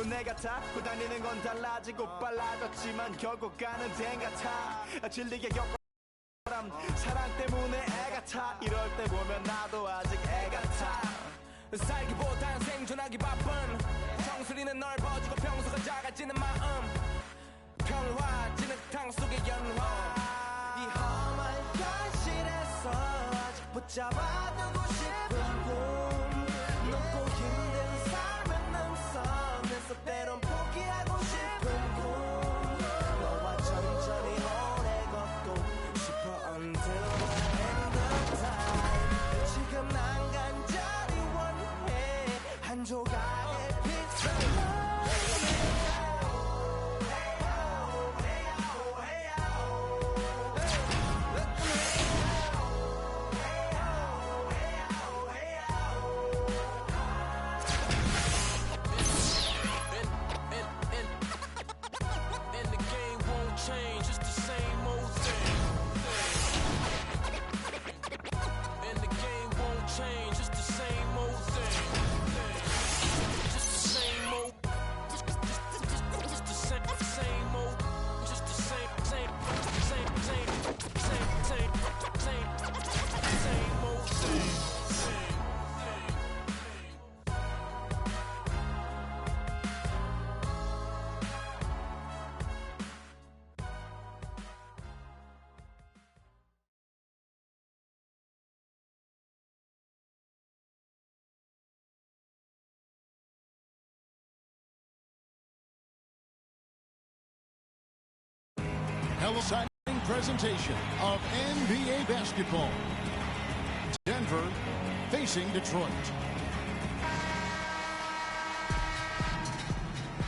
뭐 내가 닿고 다니는 건 달라지고 빨라졌지만 결국 가는 데 같아. 질리게 겪어 사랑 때문에 애가 타. 이럴 때 보면 나도 아직 애 같아. 살기보단 생존하기 바쁜 정수리는 넓어지고 평소가 작아지는 마음. 평화 진흙탕 속의 연화. 이 험한 현실에서 아직 붙잡아두고 싶은 꿈. 높고 힘든 삶의 능선에서 때론 포기하고 싶은 꿈. 너와 천천히 오래 걷고 싶어 until the end of time. 지금 난 간절히 원해 한 조각의 빛을. Exciting presentation of NBA basketball. Denver facing Detroit.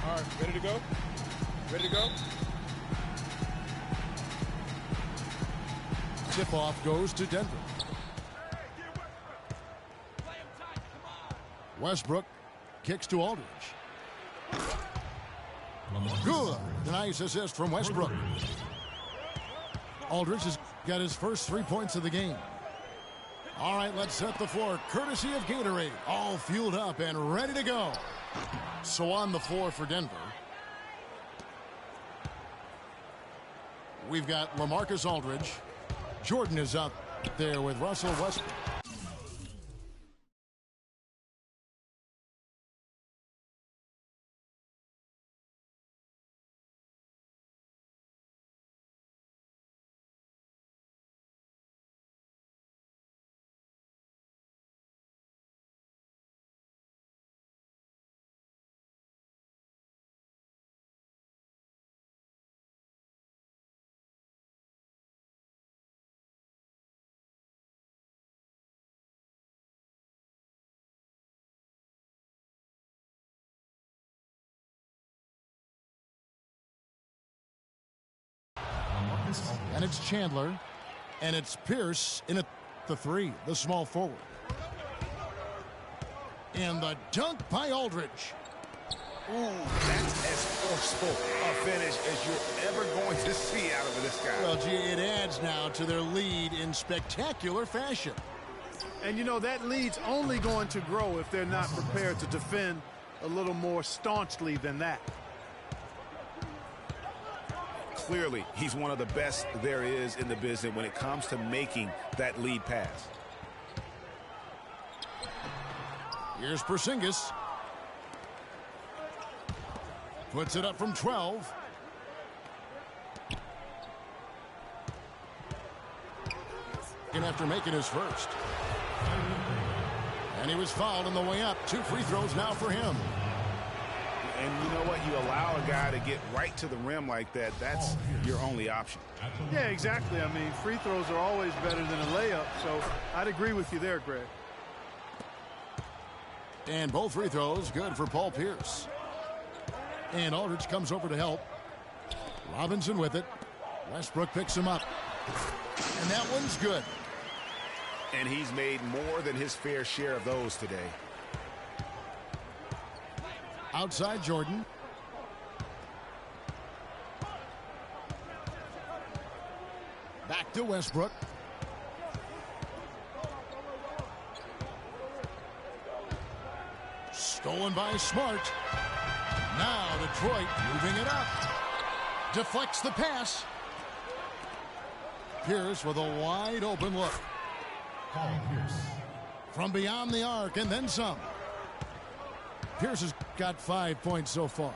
All right, ready to go? Ready to go? Tip-off goes to Denver. Westbrook kicks to Aldridge. Good. Nice assist from Westbrook. Aldridge has got his first 3 points of the game. All right, let's set the floor. Courtesy of Gatorade. All fueled up and ready to go. So on the floor for Denver, we've got LaMarcus Aldridge. Jordan is up there with Russell Westbrook. And it's Chandler, and it's Pierce in at the three, the small forward. And the dunk by Aldridge. Ooh, that's as forceful a finish as you're ever going to see out of this guy. Well, gee, it adds now to their lead in spectacular fashion. And, you know, that lead's only going to grow if they're not prepared to defend a little more staunchly than that. Clearly, he's one of the best there is in the business when it comes to making that lead pass. Here's Porzingis. Puts it up from 12. And after making his first. And he was fouled on the way up. 2 free throws now for him. And you know what? You allow a guy to get right to the rim like that. That's your only option. Yeah, exactly. I mean, free throws are always better than a layup. So I'd agree with you there, Greg. And both free throws good for Paul Pierce. And Aldridge comes over to help. Robinson with it. Westbrook picks him up. And that one's good. And he's made more than his fair share of those today. Outside Jordan. Back to Westbrook. Stolen by Smart. Now Detroit moving it up. Deflects the pass. Pierce with a wide open look. From beyond the arc and then some. Pierce has got 5 points so far.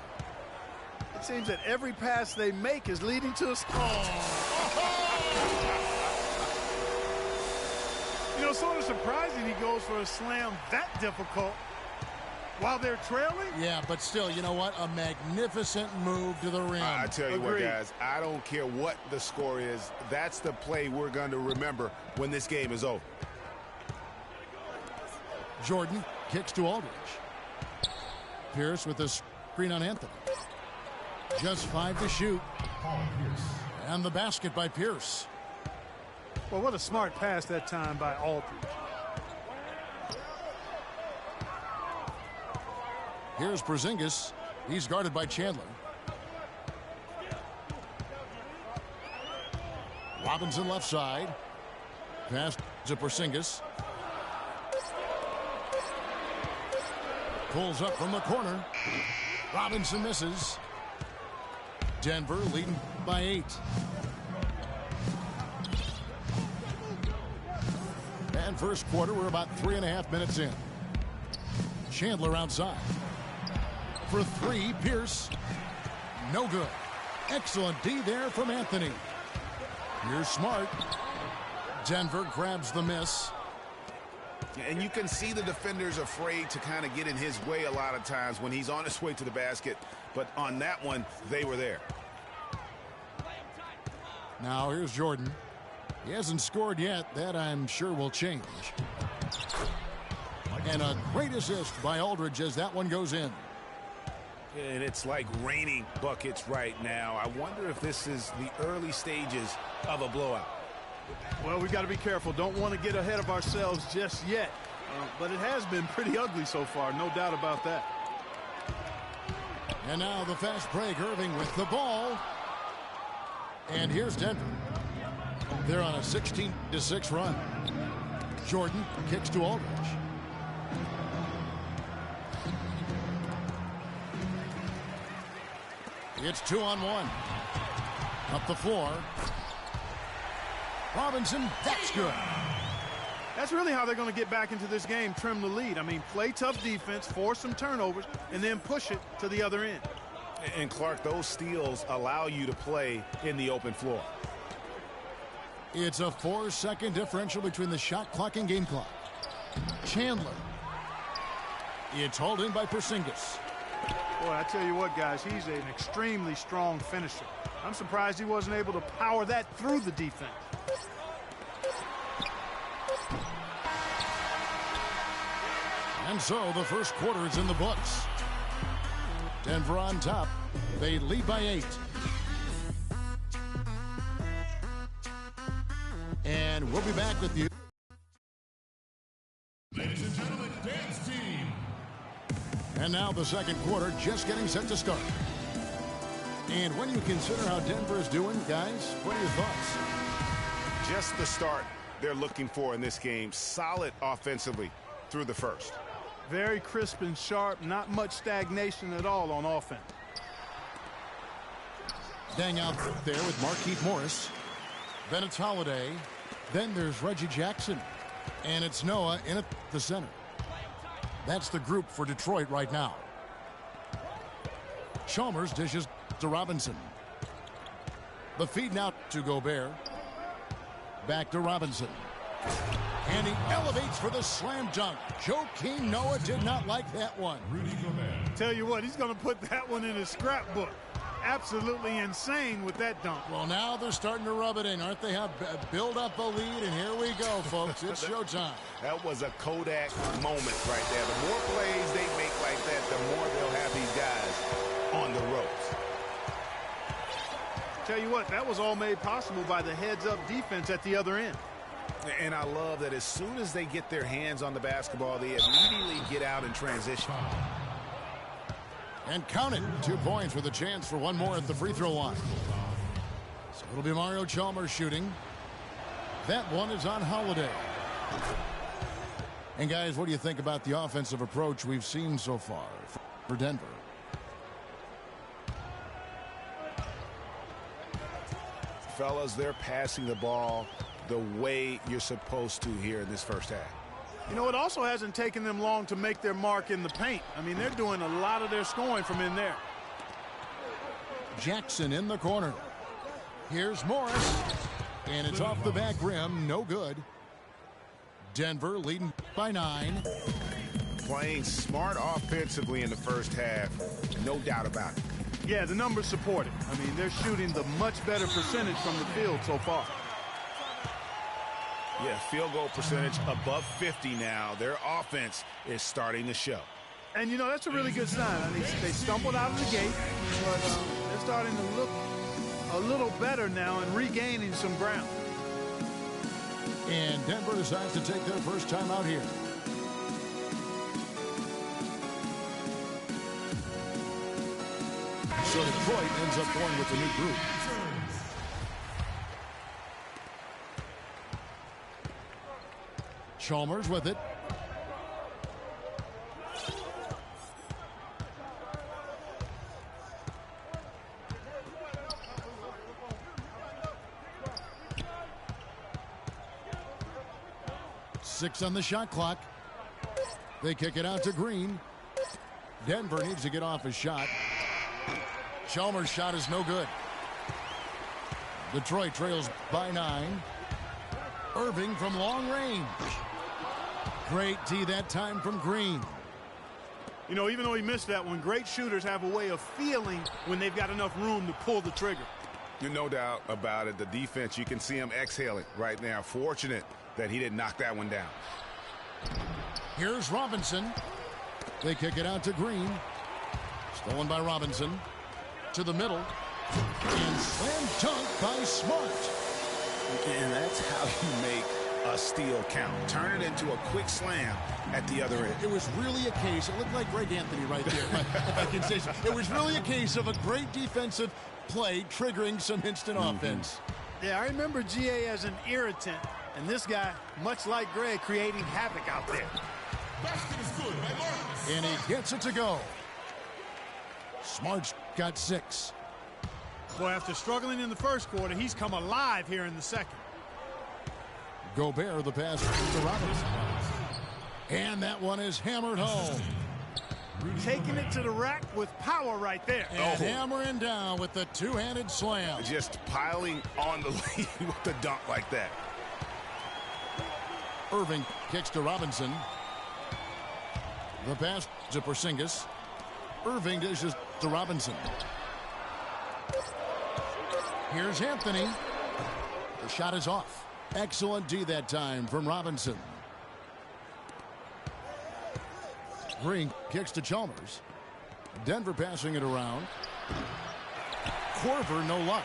It seems that every pass they make is leading to a score. You know, sort of surprising he goes for a slam that difficult while they're trailing. Yeah, but still, you know what? A magnificent move to the rim. I tell you what, Agreed. guys, I don't care what the score is. That's the play we're going to remember when this game is over. Jordan kicks to Aldridge. Pierce with a screen on Anthony. Just 5 to shoot. And the basket by Pierce. Well, what a smart pass that time by Aldridge. Here's Porzingis. He's guarded by Chandler. Robinson left side. Pass to Porzingis. Pulls up from the corner. Robinson misses. Denver leading by 8. And first quarter, we're about 3.5 minutes in. Chandler outside. For 3, Pierce. No good. Excellent D there from Anthony. Here's Smart. Denver grabs the miss. And you can see the defenders afraid to kind of get in his way a lot of times when he's on his way to the basket. But on that one, they were there. Now here's Jordan. He hasn't scored yet. That I'm sure will change. And a great assist by Aldridge as that one goes in. And it's like raining buckets right now. I wonder if this is the early stages of a blowout. Well, we've got to be careful. Don't want to get ahead of ourselves just yet. But it has been pretty ugly so far, no doubt about that. And now the fast break. Irving with the ball. And here's Denver. They're on a 16-6 run. Jordan kicks to Aldridge. It's 2-on-1. Up the floor. Robinson, that's good. That's really how they're going to get back into this game, trim the lead. I mean, play tough defense, force some turnovers, and then push it to the other end. And Clark, those steals allow you to play in the open floor. It's a 4-second differential between the shot clock and game clock. Chandler. It's hauled in by Porzingis. Boy, I tell you what, guys, he's an extremely strong finisher. I'm surprised he wasn't able to power that through the defense. And so the first quarter is in the books. Denver on top. They lead by 8. And we'll be back with you. Ladies and gentlemen, dance team. And now the second quarter just getting set to start. And when you consider how Denver is doing, guys, what are your thoughts? Just the start they're looking for in this game. Solid offensively through the first. Very crisp and sharp, not much stagnation at all on offense. Dang out there with Markieff Morris. Then it's Holiday. Then there's Reggie Jackson. And it's Noah in at the center. That's the group for Detroit right now. Chalmers dishes to Robinson. The feed now to Gobert. Back to Robinson. And he elevates for the slam dunk. Joakim Noah did not like that one. Rudy Gobert. Tell you what, he's going to put that one in his scrapbook. Absolutely insane with that dunk. Well, now they're starting to rub it in, aren't they? Have build up a lead, and here we go, folks. It's showtime. That was a Kodak moment right there. The more plays they make like that, the more they'll have these guys on the ropes. Tell you what, that was all made possible by the heads-up defense at the other end. And I love that as soon as they get their hands on the basketball, they immediately get out in transition. And count it. 2 points with a chance for one more at the free throw line. So it'll be Mario Chalmers shooting. That one is on Holiday. And guys, what do you think about the offensive approach we've seen so far for Denver? fellas, they're passing the ball the way you're supposed to here in this first half. You know, it also hasn't taken them long to make their mark in the paint. I mean, they're doing a lot of their scoring from in there. Jackson in the corner. Here's Morris. And it's off the back rim. No good. Denver leading by 9. Playing smart offensively in the first half. No doubt about it. Yeah, the numbers support it. I mean, they're shooting the much better percentage from the field so far. Yeah, field goal percentage above 50 now. Their offense is starting to show. And, you know, that's a really good sign. I mean, they stumbled out of the gate, but they're starting to look a little better now and regaining some ground. And Denver decides to take their first time out here. So Detroit ends up going with the new group. Chalmers with it. Six on the shot clock. They kick it out to Green. Denver needs to get off his shot. Chalmers' shot is no good. Detroit trails by 9. Irving from long range. Great D that time from Green. You know, even though he missed that one, great shooters have a way of feeling when they've got enough room to pull the trigger. No doubt about it. The defense, you can see him exhaling right now. Fortunate that he didn't knock that one down. Here's Robinson. They kick it out to Green. Stolen by Robinson. To the middle. And slam dunk by Smart. And that's how you make a steal count. Turn it into a quick slam at the other end. It was really a case. It looked like Greg Anthony right there, if I can say so. It was really a case of a great defensive play triggering some instant offense. Yeah, I remember GA as an irritant. And this guy, much like Greg, creating havoc out there. And he gets it to go. Smart's got 6. Boy, after struggling in the first quarter, he's come alive here in the second. Gobert, the pass to Robinson. And that one is hammered home. Taking it to the rack with power right there. And hammering down with the two-handed slam. Just piling on the lead with the dunk like that. Irving kicks to Robinson. The pass to Porzingis. Irving dishes to Robinson. Here's Anthony. The shot is off. Excellent D that time from Robinson. Green kicks to Chalmers. Denver passing it around. Korver, no luck.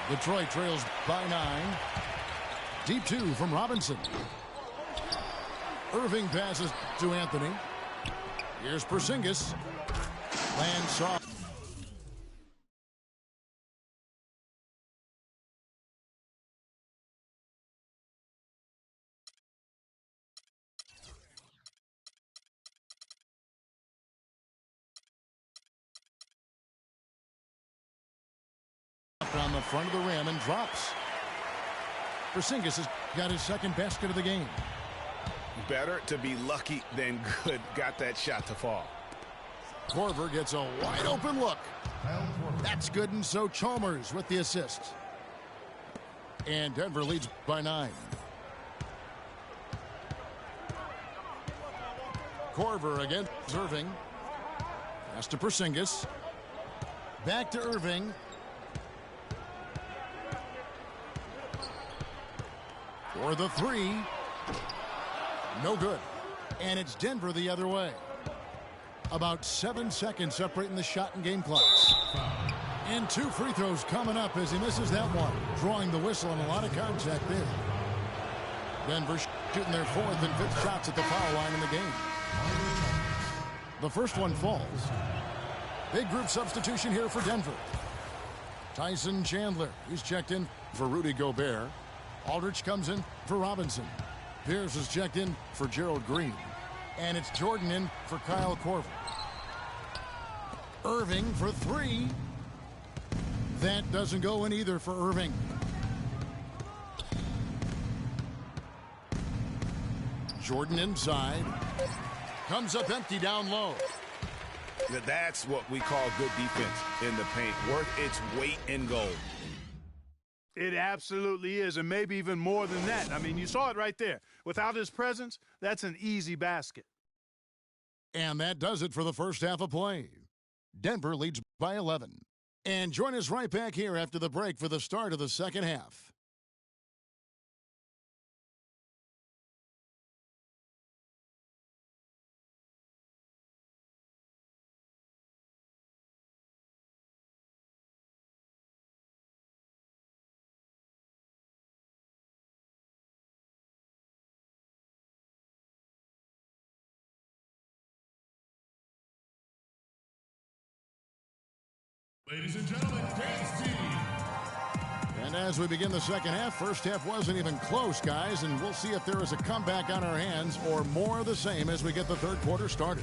Detroit trails by 9. Deep 2 from Robinson. Irving passes to Anthony. Here's Porzingis. Lands soft. On the front of the rim and drops. Porzingis has got his second basket of the game. Better to be lucky than good. Got that shot to fall. Korver gets a wide open look. That's good, and so Chalmers with the assist. And Denver leads by 9. Korver against Irving. Pass to Porzingis. Back to Irving. For the 3. No good. And it's Denver the other way. About 7 seconds separating the shot and game clocks. And 2 free throws coming up as he misses that one. Drawing the whistle and a lot of contact there. Denver shooting their 4th and 5th shots at the foul line in the game. The first one falls. Big group substitution here for Denver. Tyson Chandler, he's checked in for Rudy Gobert. Aldridge comes in for Robinson. Pierce is checked in for Gerald Green. And it's Jordan in for Kyle Korver. Irving for 3. That doesn't go in either for Irving. Jordan inside. Comes up empty down low. That's what we call good defense in the paint. Worth its weight in gold. It absolutely is, and maybe even more than that. I mean, you saw it right there. Without his presence, that's an easy basket. And that does it for the first half of play. Denver leads by 11. And join us right back here after the break for the start of the second half. Ladies and gentlemen, dance team. And as we begin the second half, first half wasn't even close, guys, and we'll see if there is a comeback on our hands or more of the same as we get the third quarter started.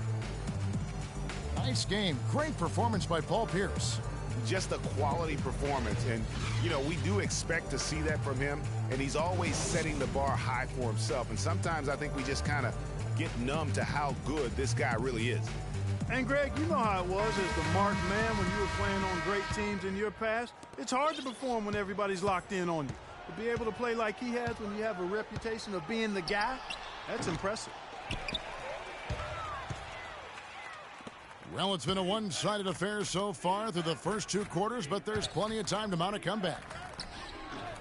Nice game. Great performance by Paul Pierce. Just a quality performance, and you know, we do expect to see that from him, and he's always setting the bar high for himself, and sometimes I think we just kind of get numb to how good this guy really is. And, Greg, you know how it was as the marked man when you were playing on great teams in your past. It's hard to perform when everybody's locked in on you. To be able to play like he has when you have a reputation of being the guy, that's impressive. Well, it's been a one-sided affair so far through the first two quarters, but there's plenty of time to mount a comeback.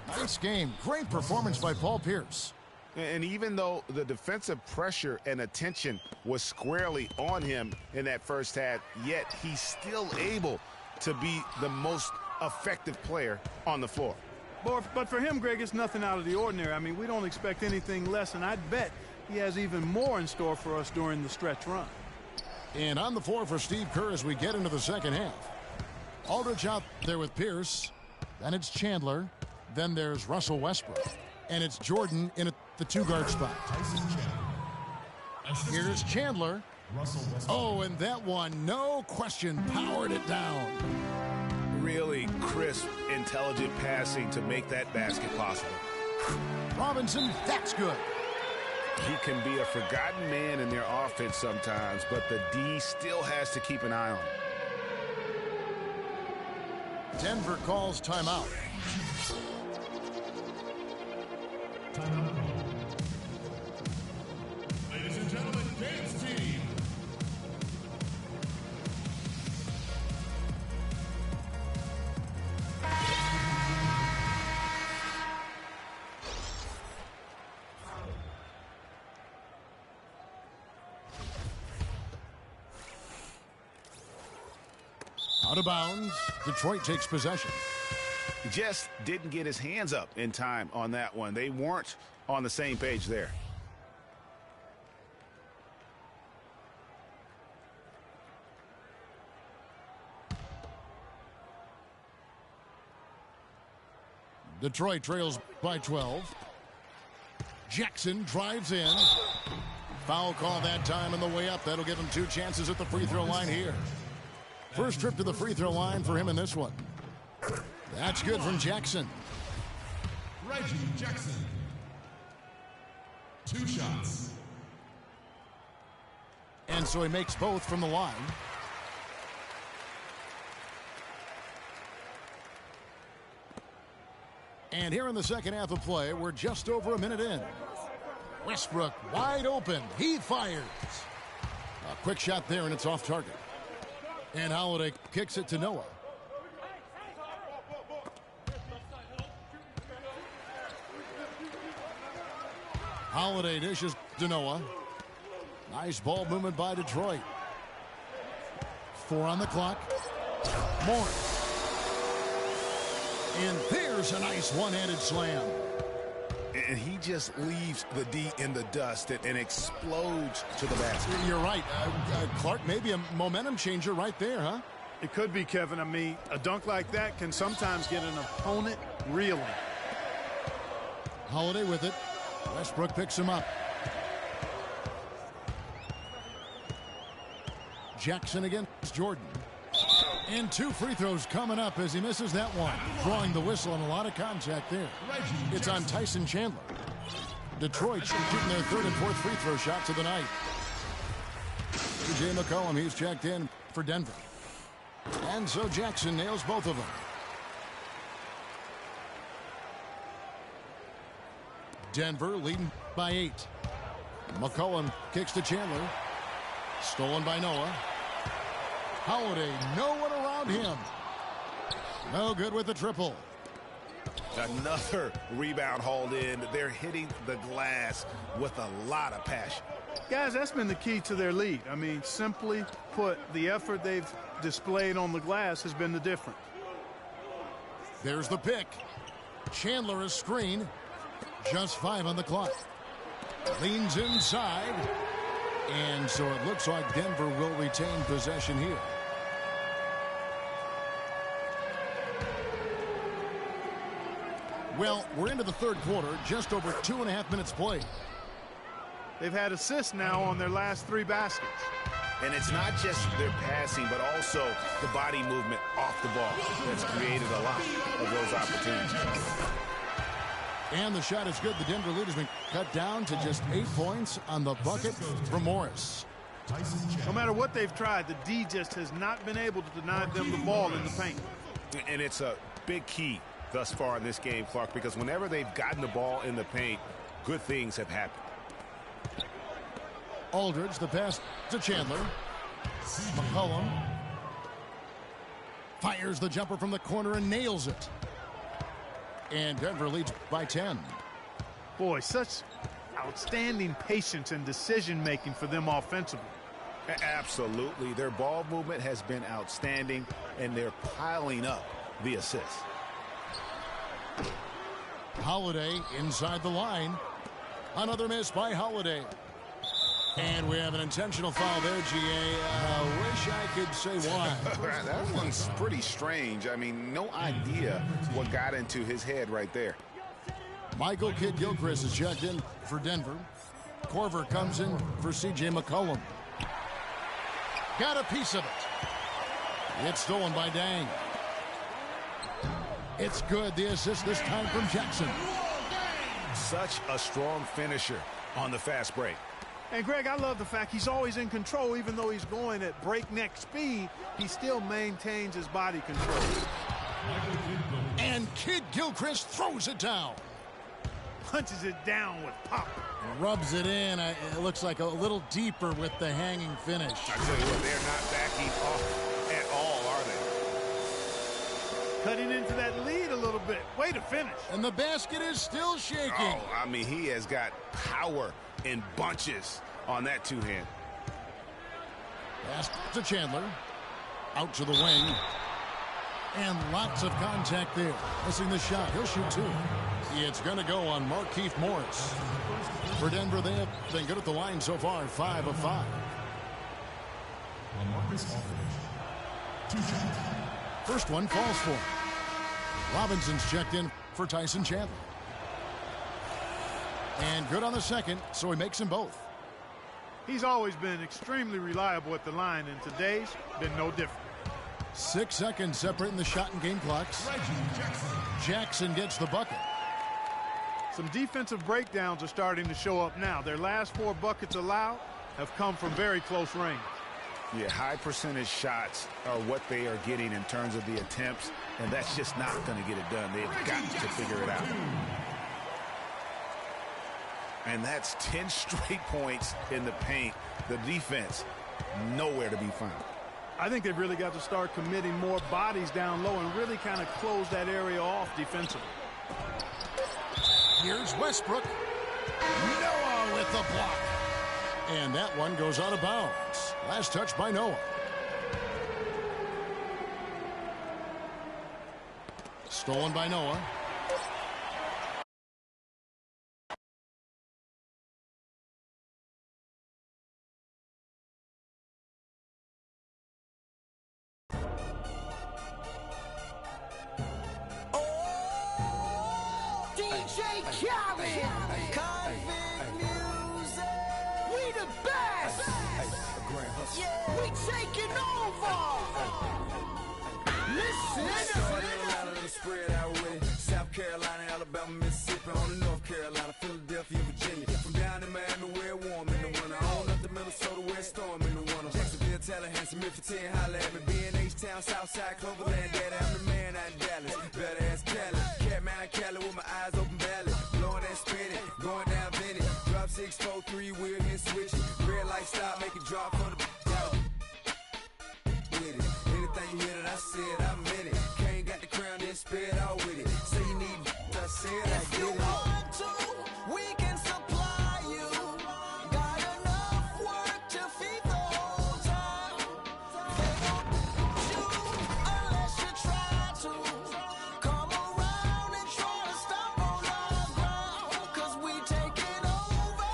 Nice game. Great performance by Paul Pierce. And even though the defensive pressure and attention was squarely on him in that first half, yet he's still able to be the most effective player on the floor. But for him, Greg, it's nothing out of the ordinary. I mean, we don't expect anything less, and I'd bet he has even more in store for us during the stretch run. And on the floor for Steve Kerr as we get into the second half. Aldridge out there with Pierce. Then it's Chandler. Then there's Russell Westbrook. And it's Jordan in the two-guard spot. Here's Chandler. Oh, and that one, no question, powered it down. Really crisp, intelligent passing to make that basket possible. Robinson, that's good. He can be a forgotten man in their offense sometimes, but the D still has to keep an eye on him. Denver calls timeout. Ladies and gentlemen, dance team. Out of bounds. Detroit takes possession. Just didn't get his hands up in time on that one. They weren't on the same page there. Detroit trails by 12. Jackson drives in. Foul call that time on the way up. That'll give him two chances at the free throw line here. First trip to the free throw line for him in this one. That's good from Jackson. Reggie Jackson. 2 shots. And so he makes both from the line. And here in the second half of play, we're just over a minute in. Westbrook wide open. He fires. A quick shot there, and it's off target. And Holiday kicks it to Noah. Holiday dishes to Noah. Nice ball movement by Detroit. 4 on the clock. More. And there's a nice one-handed slam. And he just leaves the D in the dust and explodes to the basket. You're right. Clark, maybe a momentum changer right there, huh? It could be, Kevin. I mean, a dunk like that can sometimes get an opponent reeling. Holiday with it. Westbrook picks him up. Jackson against Jordan. And 2 free throws coming up as he misses that one. Drawing the whistle and a lot of contact there. It's on Tyson Chandler. Detroit shooting their 3rd and 4th free throw shots of the night. J. McCollum, he's checked in for Denver. And so Jackson nails both of them. Denver leading by 8. McCollum kicks to Chandler. Stolen by Noah. Holiday, no one around him. No good with the triple. Another rebound hauled in. They're hitting the glass with a lot of passion. Guys, that's been the key to their lead. I mean, simply put, the effort they've displayed on the glass has been the difference. There's the pick. Chandler is screen. Just 5 on the clock. Leans inside. And so it looks like Denver will retain possession here. Well, we're into the 3rd quarter, just over 2.5 minutes played. They've had assists now on their last 3 baskets. And it's not just their passing, but also the body movement off the ball that's created a lot of those opportunities. And the shot is good. The Denver lead has been cut down to just 8 points on the bucket for Morris. No matter what they've tried, the D just has not been able to deny them the ball in the paint. And it's a big key thus far in this game, Clark, because whenever they've gotten the ball in the paint, good things have happened. Aldridge, the pass to Chandler. McCollum fires the jumper from the corner and nails it. And Denver leads by 10. Boy, such outstanding patience and decision-making for them offensively. Absolutely. Their ball movement has been outstanding, and they're piling up the assists. Holiday inside the line. Another miss by Holiday. And we have an intentional foul there, G.A. Wish I could say why. That one's pretty strange. I mean, no idea what got into his head right there. Michael Kidd-Gilchrist is checked in for Denver. Corver comes in for C.J. McCollum. Got a piece of it. It's stolen by Dang. It's good. The assist this time from Jackson. Such a strong finisher on the fast break. And, Greg, I love the fact he's always in control. Even though he's going at breakneck speed, he still maintains his body control. And Kidd-Gilchrist throws it down. Punches it down with pop. Rubs it in. It looks like a little deeper with the hanging finish. I tell you what, they're not backing off at all, are they? Cutting into that lead a little bit. Way to finish. And the basket is still shaking. Oh, I mean, he has got power in bunches on that two-hand. Pass to Chandler. Out to the wing. And lots of contact there. Missing the shot. He'll shoot 2. It's going to go on Markieff Morris. For Denver, they have been good at the line so far. 5 of 5. First one falls for him. Robinson's checked in for Tyson Chandler. And good on the second, so he makes them both. He's always been extremely reliable at the line, and today's been no different. 6 seconds separating the shot and game clocks. Jackson gets the bucket. Some defensive breakdowns are starting to show up now. Their last 4 buckets allowed have come from very close range. Yeah, high percentage shots are what they are getting in terms of the attempts, and that's just not going to get it done. They've got to figure it out. And that's 10 straight points in the paint. The defense, nowhere to be found. I think they've really got to start committing more bodies down low and really kind of close that area off defensively. Here's Westbrook. Noah with the block. And that one goes out of bounds. Last touch by Noah. Stolen by Noah. DJ Khaled, Convict Music. We the best. We taking over. Spread out with it. South Carolina, Alabama, Mississippi, on the North Carolina, Philadelphia, Virginia. From down in Miami, where it's warm in the winter. On up to Minnesota, where it's storm in the winter. Jacksonville, Tallahassee, Memphis, 10, holla at me. B&H-Town, Southside, Cloverland, Daddy, I'm the man out in Dallas. Better ass Cali. Catman, Cali with my eyes open valley. Blowing that spinning, going down Vinny. Drop 6, 4, 3, wheel and switch it. Red light stop, make it drop for the out. With it. Anything you hear that I said, I meant it. Can't got the crown, then spit out with it. Say you need I said I If get you it. want to, we can supply you. Got enough work to feed the whole town. They won't shoot unless you try to. Come around and try to stop on our ground. 'Cause we taking over.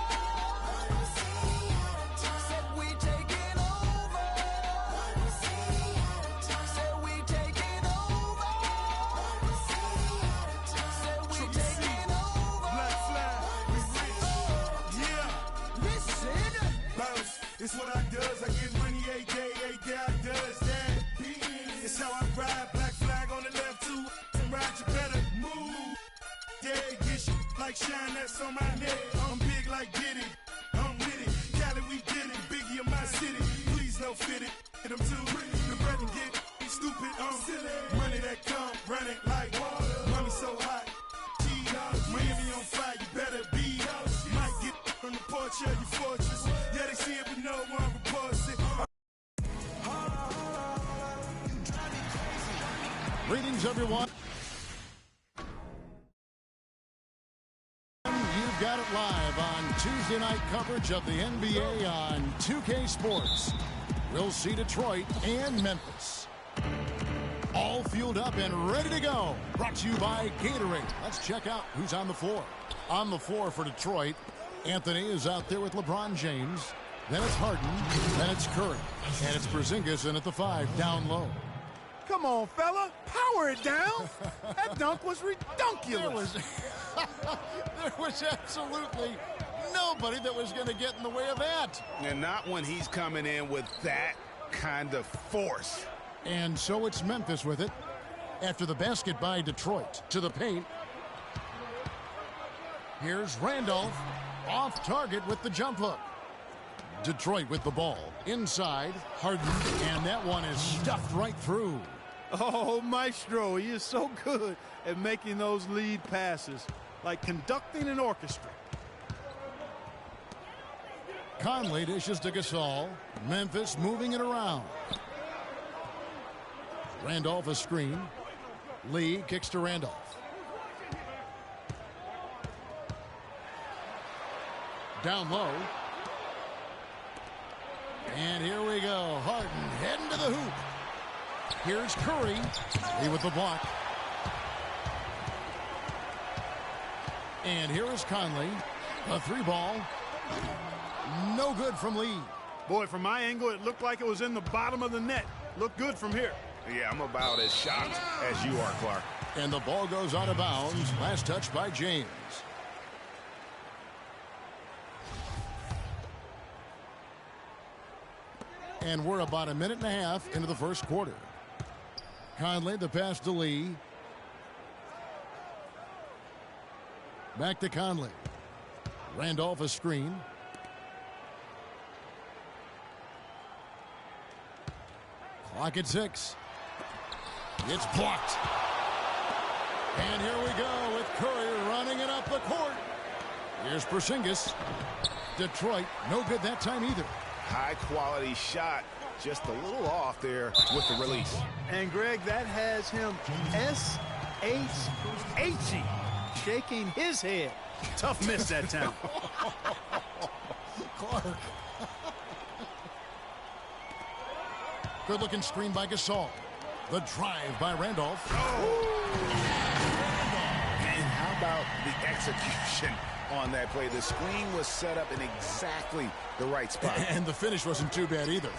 Said we taking over. Said we taking over. Said we taking over. Black flag, we rich. Yeah. Listen. Bounce, it's what I does. I get money every day I does that. It's how I ride, black flag on the left too. And ride, you better move. Yeah, get shit like shine, that's on my neck. I'm big like Diddy, I'm with it. Cali, we did it, Biggie in my city. Please no fit it, hit them too. The bread and get stupid, silly. Money that come, run it like water. Mommy so hot, Miami on fire, you better be. Might get from the porch of your fortress. Yeah, they see it, but no one reports it. Greetings, everyone. You've got it live on Tuesday night coverage of the NBA on 2K Sports. We'll see Detroit and Memphis. All fueled up and ready to go. Brought to you by Gatorade. Let's check out who's on the floor. On the floor for Detroit, Anthony is out there with LeBron James. Then it's Harden. Then it's Curry. And it's Porzingis in at the 5, down low. Come on, fella. Power it down. That dunk was redunculous. There was absolutely nobody that was going to get in the way of that. And not when he's coming in with that kind of force. And so it's Memphis with it. After the basket by Detroit to the paint. Here's Randolph off target with the jump hook. Detroit with the ball inside. Harden, and that one is stuffed right through. Oh, Maestro, he is so good at making those lead passes, like conducting an orchestra. Conley dishes to Gasol. Memphis moving it around. Randolph a screen. Lee kicks to Randolph. Down low. And here we go. Harden heading to the hoop. Here's Curry. Lee with the block. And here is Conley. A 3-ball. No good from Lee. Boy, from my angle, it looked like it was in the bottom of the net. Looked good from here. Yeah, I'm about as shocked as you are, Clark. And the ball goes out of bounds. Last touch by James. And we're about a minute and a half into the first quarter. Conley, the pass to Lee. Back to Conley. Randolph a screen. Clock at 6. It's blocked. And here we go with Curry running it up the court. Here's Porzingis. Detroit, no good that time either. High quality shot, just a little off there with the release. And Greg, that has him S-H-H-ing, shaking his head. Tough miss that time. Clark. Good looking screen by Gasol. The drive by Randolph. And how about the execution on that play? The screen was set up in exactly the right spot. And the finish wasn't too bad either.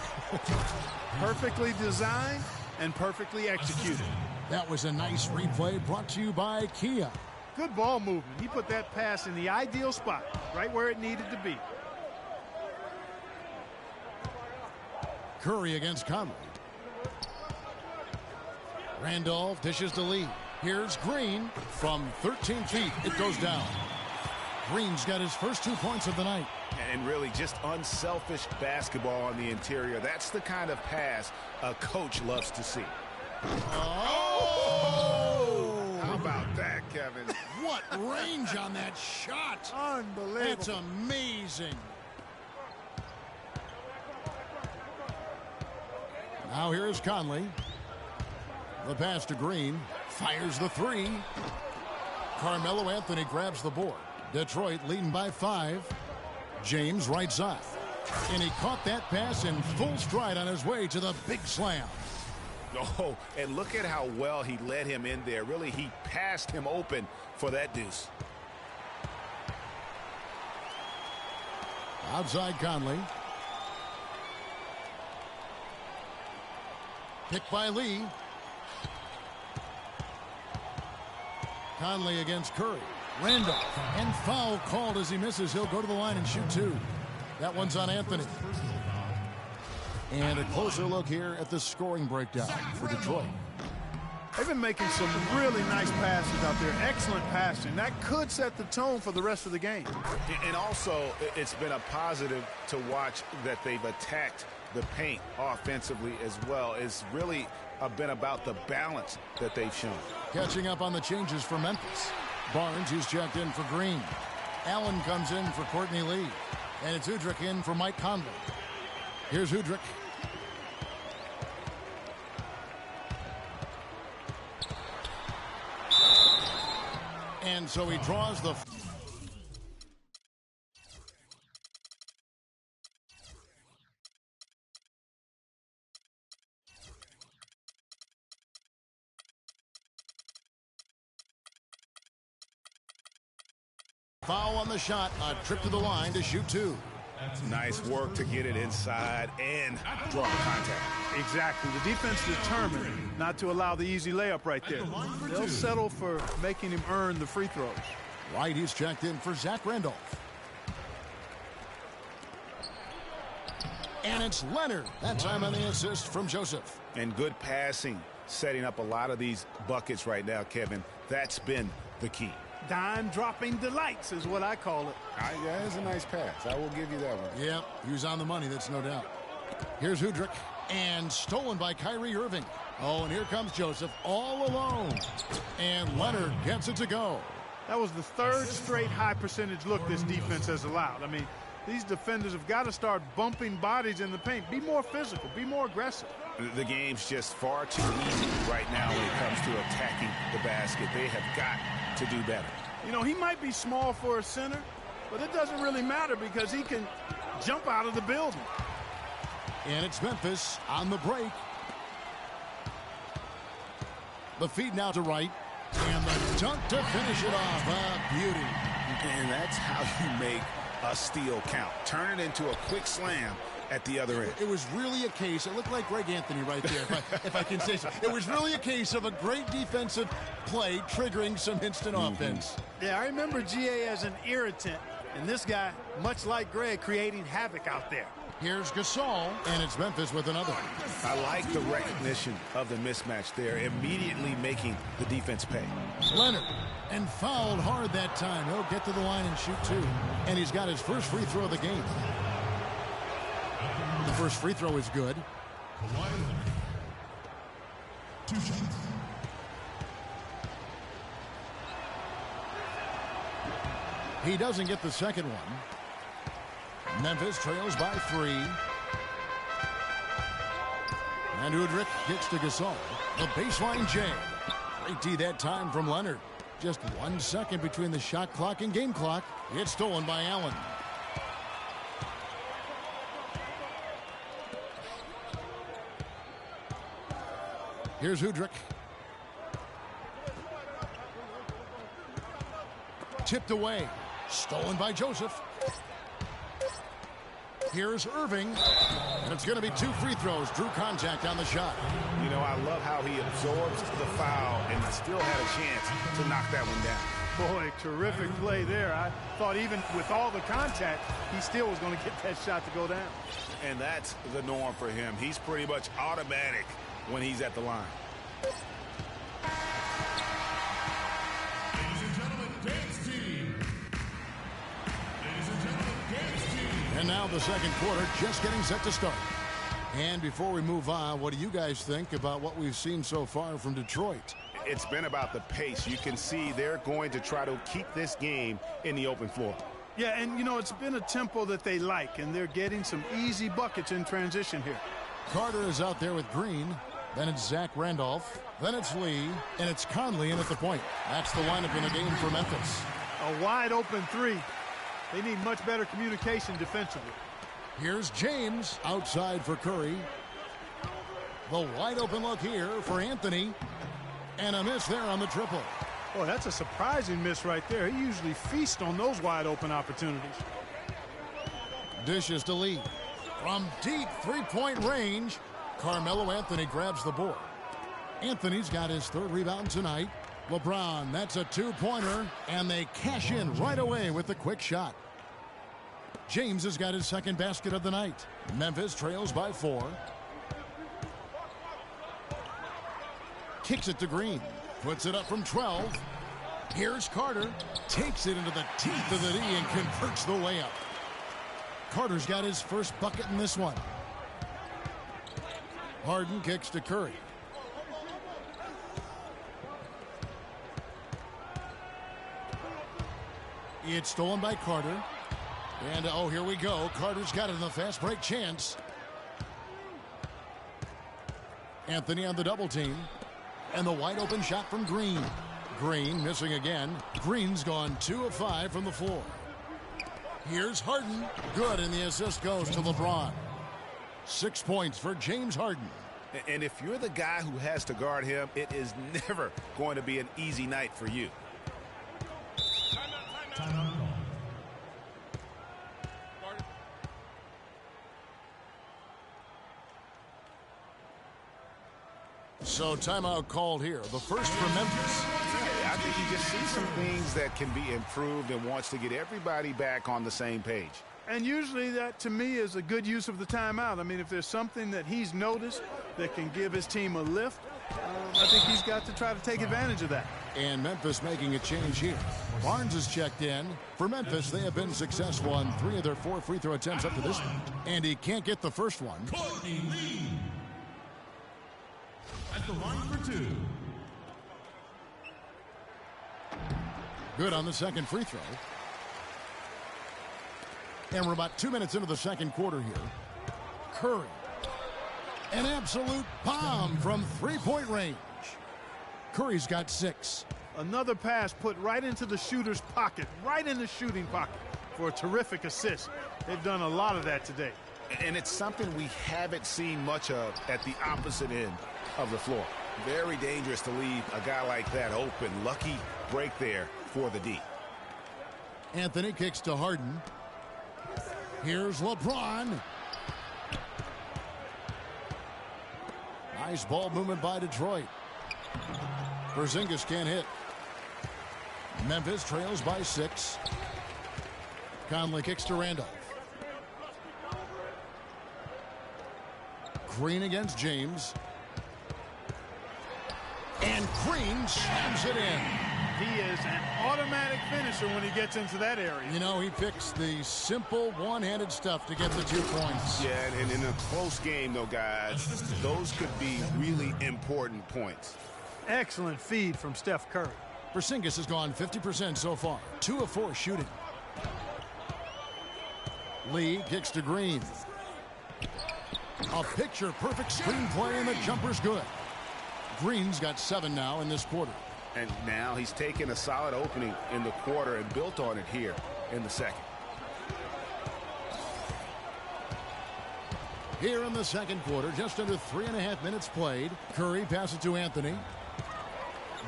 Perfectly designed and perfectly executed. That was a nice replay brought to you by Kia. Good ball movement. He put that pass in the ideal spot, right where it needed to be. Curry against Conley. Randolph dishes to Lee. Here's Green from 13 feet. It goes down. Green's got his first 2 points of the night. And really just unselfish basketball on the interior. That's the kind of pass a coach loves to see. Oh! How about that, Kevin? What range on that shot. Unbelievable. That's amazing. Now here's Conley. The pass to Green. Fires the three. Carmelo Anthony grabs the board. Detroit leading by 5. James right side. And he caught that pass in full stride on his way to the big slam. Oh, and look at how well he led him in there. Really, he passed him open for that deuce. Outside Conley. Picked by Lee. Conley against Curry. Randolph. And foul called as he misses. He'll go to the line and shoot 2. That one's on Anthony. And a closer look here at the scoring breakdown for Detroit. They've been making some really nice passes out there. Excellent passing. That could set the tone for the rest of the game. And also, it's been a positive to watch that they've attacked the paint offensively as well. It's really been about the balance that they've shown. Catching up on the changes for Memphis. Barnes, who's checked in for Green. Allen comes in for Courtney Lee. And it's Udrich in for Mike Conley. Here's Udrich. And so he draws the... Foul on the shot. A trip to the line to shoot 2. Nice work to get it inside and draw the contact. Exactly. The defense determined not to allow the easy layup right there. They'll settle for making him earn the free throws. White, he's checked in for Zach Randolph. And it's Leonard. That time on the assist from Joseph. And good passing, setting up a lot of these buckets right now, Kevin. That's been the key. Dime-dropping delights is what I call it. Yeah, it's a nice pass. I will give you that one. Yep, he was on the money, that's no doubt. Here's Udrich. And stolen by Kyrie Irving. Oh, and here comes Joseph all alone. And Leonard gets it to go. That was the 3rd straight high-percentage look this defense has allowed. I mean, these defenders have got to start bumping bodies in the paint. Be more physical. Be more aggressive. The game's just far too easy right now when it comes to attacking the basket. They have got to do better. You know, he might be small for a center, but it doesn't really matter because he can jump out of the building. And it's Memphis on the break. The feed now to Wright. And the dunk to finish it off. A beauty. And that's how you make a steal count. Turn it into a quick slam at the other end. It was really a case, it looked like Greg Anthony right there, if I can say so. It was really a case of a great defensive play triggering some instant offense. Yeah, I remember GA as an irritant, and this guy, much like Greg, creating havoc out there. Here's Gasol, and it's Memphis with another. I like the recognition of the mismatch there, immediately making the defense pay. Leonard, and fouled hard that time. He'll get to the line and shoot 2. And he's got his first free throw of the game. The first free throw is good. 2 shots. He doesn't get the second one. Memphis trails by 3. And Udrich kicks to Gasol. The baseline jam. Great D that time from Leonard. Just 1 second between the shot clock and game clock. It's stolen by Allen. Here's Udrich. Tipped away. Stolen by Joseph. Here's Irving. And it's going to be 2 free throws. Drew contact on the shot. You know, I love how he absorbs the foul and still had a chance to knock that one down. Boy, terrific play there. I thought even with all the contact, he still was going to get that shot to go down. And that's the norm for him. He's pretty much automatic when he's at the line. And now the second quarter just getting set to start. And before we move on, what do you guys think about what we've seen so far from Detroit? It's been about the pace. You can see they're going to try to keep this game in the open floor. Yeah, and, you know, it's been a tempo that they like, and they're getting some easy buckets in transition here. Carter is out there with Green. Then it's Zach Randolph. Then it's Lee. And it's Conley in at the point. That's the lineup in the game for Memphis. A wide open three. They need much better communication defensively. Here's James outside for Curry. The wide open look here for Anthony. And a miss there on the triple. Boy, that's a surprising miss right there. He usually feasts on those wide open opportunities. Dishes to Lee. From deep three-point range, Carmelo Anthony grabs the board. Anthony's got his third rebound tonight. LeBron, that's a two-pointer, and they cash in right away with the quick shot. James has got his second basket of the night. Memphis trails by 4. Kicks it to Green. Puts it up from 12. Here's Carter. Takes it into the teeth of the D and converts the layup. Carter's got his first bucket in this one. Harden kicks to Curry. It's stolen by Carter. And, oh, here we go. Carter's got it in the fast break chance. Anthony on the double team. And the wide open shot from Green. Green missing again. Green's gone 2 of 5 from the floor. Here's Harden. Good, and the assist goes to LeBron. 6 points for James Harden. And if you're the guy who has to guard him, it is never going to be an easy night for you. Timeout call. So timeout called here. The first for Memphis. I think you just see some things that can be improved and wants to get everybody back on the same page. And usually that, to me, is a good use of the timeout. I mean, if there's something that he's noticed that can give his team a lift, I think he's got to try to take advantage of that. And Memphis making a change here. Barnes is checked in. For Memphis, they have been successful on 3 of their 4 free throw attempts up to this point. And he can't get the first one. Courtney Lee. At the line for 2. Good on the second free throw. And we're about 2 minutes into the second quarter here. Curry. An absolute bomb from three-point range. Curry's got 6. Another pass put right into the shooter's pocket, right in the shooting pocket for a terrific assist. They've done a lot of that today. And it's something we haven't seen much of at the opposite end of the floor. Very dangerous to leave a guy like that open. Lucky break there for the D. Anthony kicks to Harden. Here's LeBron. Nice ball movement by Detroit. Porzingis can't hit. Memphis trails by 6. Conley kicks to Randolph. Green against James. And Green slams it in. He is an automatic finisher when he gets into that area. You know, he picks the simple one-handed stuff to get the 2 points. Yeah, and in a close game, though, guys, those could be really important points. Excellent feed from Steph Curry. Porzingis has gone 50% so far. 2 of 4 shooting. Lee kicks to Green. A picture-perfect screenplay, and the jumper's good. Green's got 7 now in this quarter. And now he's taken a solid opening in the quarter and built on it here in the second. Here in the second quarter, just under 3.5 minutes played. Curry passes to Anthony.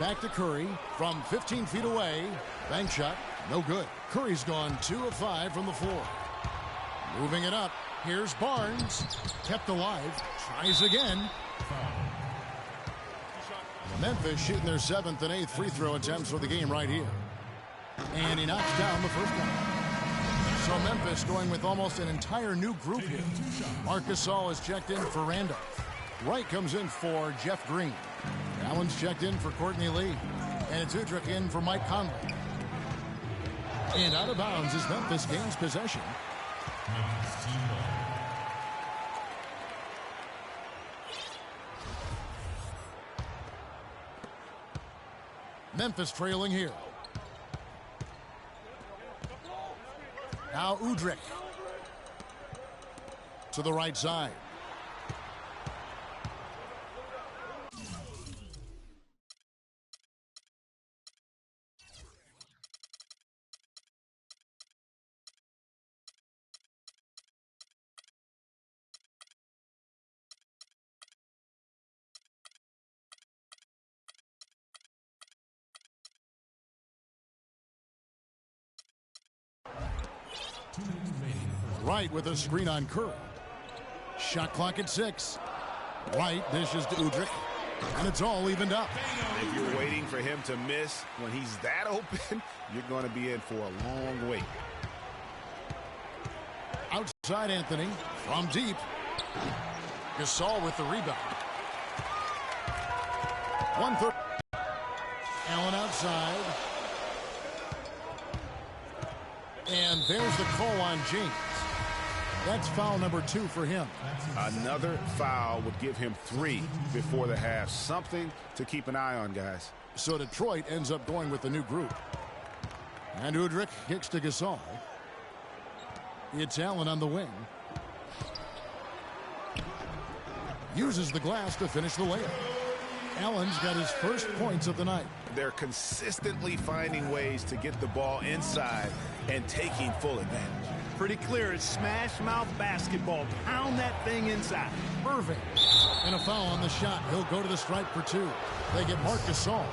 Back to Curry from 15 feet away. Bank shot, no good. Curry's gone 2 of 5 from the floor. Moving it up. Here's Barnes. Kept alive. Tries again. Memphis shooting their 7th and 8th free throw attempts for the game right here. And he knocks down the first one. So Memphis going with almost an entire new group here. Marc Gasol is checked in for Randolph. Wright comes in for Jeff Green. Allen's checked in for Courtney Lee. And it's Udrich in for Mike Conley. And out of bounds as Memphis gains possession. Memphis team ball. Memphis trailing here. Now Udrih to the right side. Wright with a screen on Curry. Shot clock at 6. Wright dishes to Udrih, and it's all evened up. If you're waiting for him to miss when he's that open, you're going to be in for a long wait. Outside Anthony from deep. Gasol with the rebound. 1-3. Allen outside. And there's the call on James. That's foul number 2 for him. Another foul would give him 3 before the half. Something to keep an eye on, guys. So Detroit ends up going with the new group. And Udrih kicks to Gasol. It's Allen on the wing. Uses the glass to finish the layup. Allen's got his first points of the night. They're consistently finding ways to get the ball inside and taking full advantage. Pretty clear. It's smash mouth basketball. Pound that thing inside. Irving. And a foul on the shot. He'll go to the stripe for 2. They get Marc Gasol.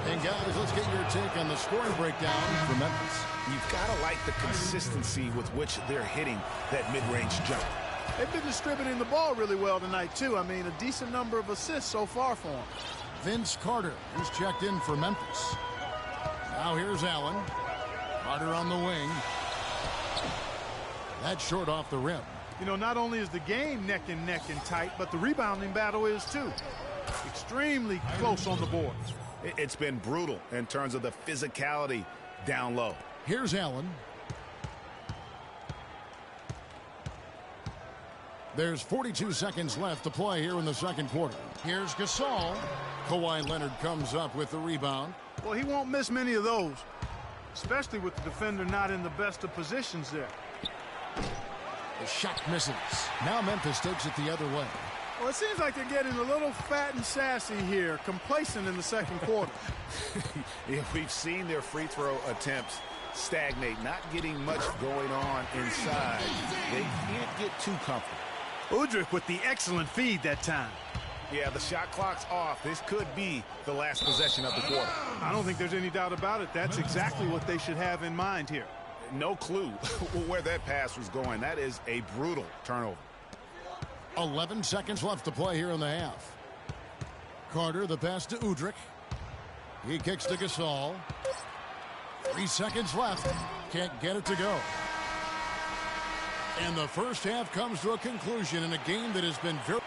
And guys, let's get your take on the scoring breakdown for Memphis. You've got to like the consistency with which they're hitting that mid-range jump. They've been distributing the ball really well tonight, too. I mean, a decent number of assists so far for them. Vince Carter, who's checked in for Memphis. Now here's Allen. Carter on the wing. That's short off the rim. You know, not only is the game neck and tight, but the rebounding battle is, too. Extremely close on the boards. It's been brutal in terms of the physicality down low. Here's Allen. There's 42 seconds left to play here in the second quarter. Here's Gasol. Kawhi Leonard comes up with the rebound. Well, he won't miss many of those, especially with the defender not in the best of positions there. The shot misses. Now Memphis takes it the other way. Well, it seems like they're getting a little fat and sassy here, complacent in the second quarter. Yeah, we've seen their free throw attempts stagnate, not getting much going on inside. They can't get too comfortable. Udrih with the excellent feed that time. Yeah, the shot clock's off. This could be the last possession of the quarter. I don't think there's any doubt about it. That's exactly what they should have in mind here. No clue where that pass was going. That is a brutal turnover. 11 seconds left to play here in the half. Carter, the pass to Udrih. He kicks to Gasol. 3 seconds left. Can't get it to go. And the first half comes to a conclusion in a game that has been very...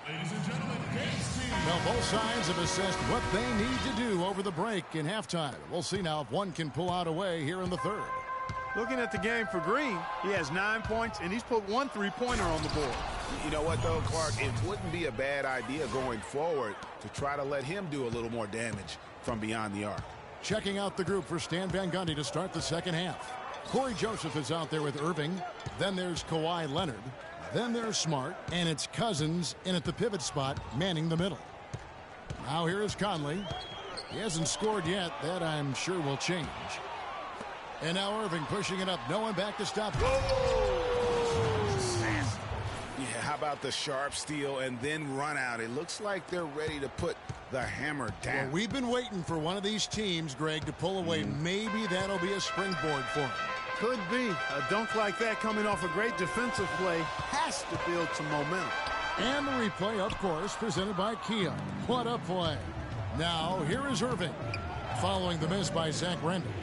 Ladies and gentlemen, Gates team. Well, both sides have assessed what they need to do over the break in halftime. We'll see now if one can pull out a way here in the third. Looking at the game for Green, he has 9 points, and he's put 1 3-pointer on the board. You know what, though, Clark? It wouldn't be a bad idea going forward to try to let him do a little more damage from beyond the arc. Checking out the group for Stan Van Gundy to start the second half. Corey Joseph is out there with Irving. Then there's Kawhi Leonard. Then there's Smart. And it's Cousins in at the pivot spot, manning the middle. Now here is Conley. He hasn't scored yet. That, I'm sure, will change. And now Irving pushing it up. No one back to stop. Yeah, how about the sharp steal and then run out? It looks like they're ready to put the hammer down. Well, we've been waiting for one of these teams, Greg, to pull away. Maybe that'll be a springboard for them. Could be. A dunk like that coming off a great defensive play has to build some momentum. And the replay, of course, presented by Kia. What a play. Now, here is Irving. Following the miss by Zach Randolph.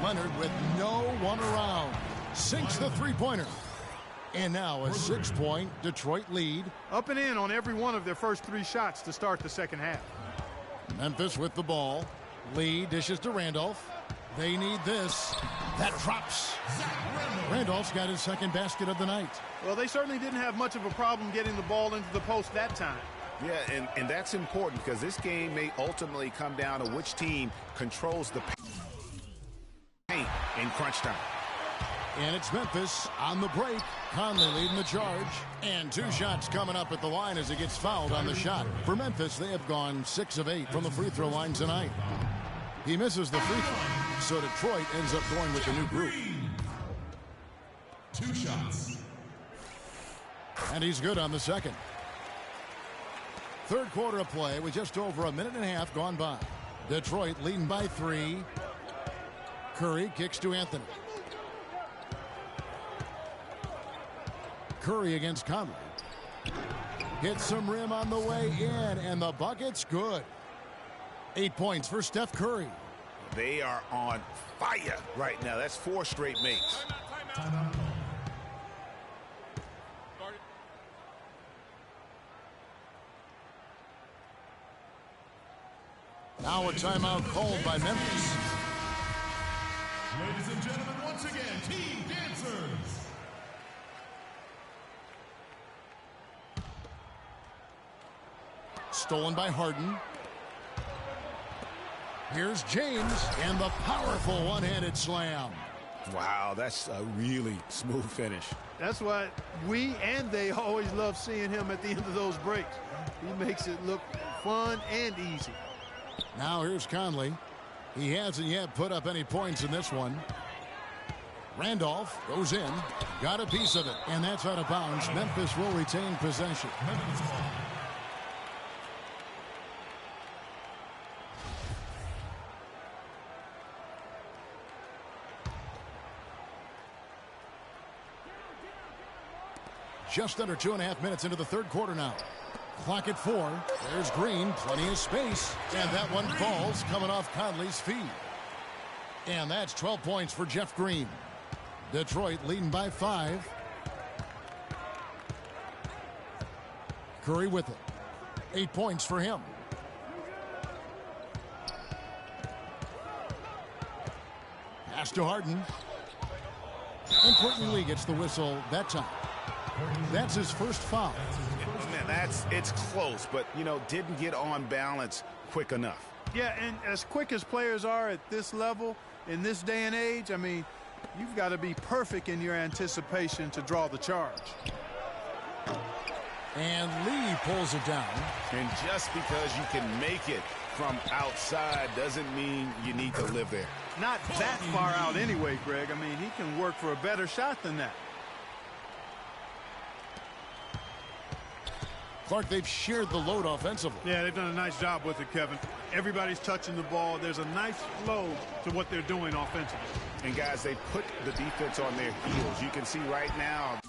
Leonard with no one around. Sinks the three-pointer. And now a 6-point Detroit lead. Up and in on every one of their first 3 shots to start the second half. Memphis with the ball. Lee dishes to Randolph. They need this. That drops. Randolph's got his second basket of the night. Well, they certainly didn't have much of a problem getting the ball into the post that time. Yeah, and that's important because this game may ultimately come down to which team controls the paint in crunch time. And it's Memphis on the break. Conley leading the charge. And 2 shots coming up at the line as he gets fouled on the shot. For Memphis, they have gone 6 of 8 from the free throw line tonight. He misses the free throw, so Detroit ends up going with the new group. 2 shots. And he's good on the second. Third quarter of play with just over a minute and a half gone by. Detroit leading by 3. Curry kicks to Anthony. Curry against Conley. Gets some rim on the way in, and the bucket's good. 8 points for Steph Curry. They are on fire right now. That's 4 straight makes. Timeout. Now a timeout called by Memphis. Ladies and gentlemen, once again, Team Dancers. Stolen by Harden. Here's James, and the powerful one-handed slam. Wow, that's a really smooth finish. That's why we and they always love seeing him at the end of those breaks. He makes it look fun and easy. Now here's Conley. He hasn't yet put up any points in this one. Randolph goes in, got a piece of it, and that's out of bounds. Memphis will retain possession. Memphis ball. Just under 2.5 minutes into the third quarter now. Clock at 4. There's Green, plenty of space, and that one falls coming off Conley's feet. And that's 12 points for Jeff Green. Detroit leading by 5. Curry with it. 8 points for him. Pass to Harden. And Courtney Lee gets the whistle that time. That's his first foul. Man, it's close, but, didn't get on balance quick enough. Yeah, and as quick as players are at this level, in this day and age, I mean, you've got to be perfect in your anticipation to draw the charge. And Lee pulls it down. And just because you can make it from outside doesn't mean you need to live there. Not that far out anyway, Greg. I mean, he can work for a better shot than that. Clark, they've shared the load offensively. Yeah, they've done a nice job with it, Kevin. Everybody's touching the ball. There's a nice flow to what they're doing offensively. And, guys, they put the defense on their heels. You can see right now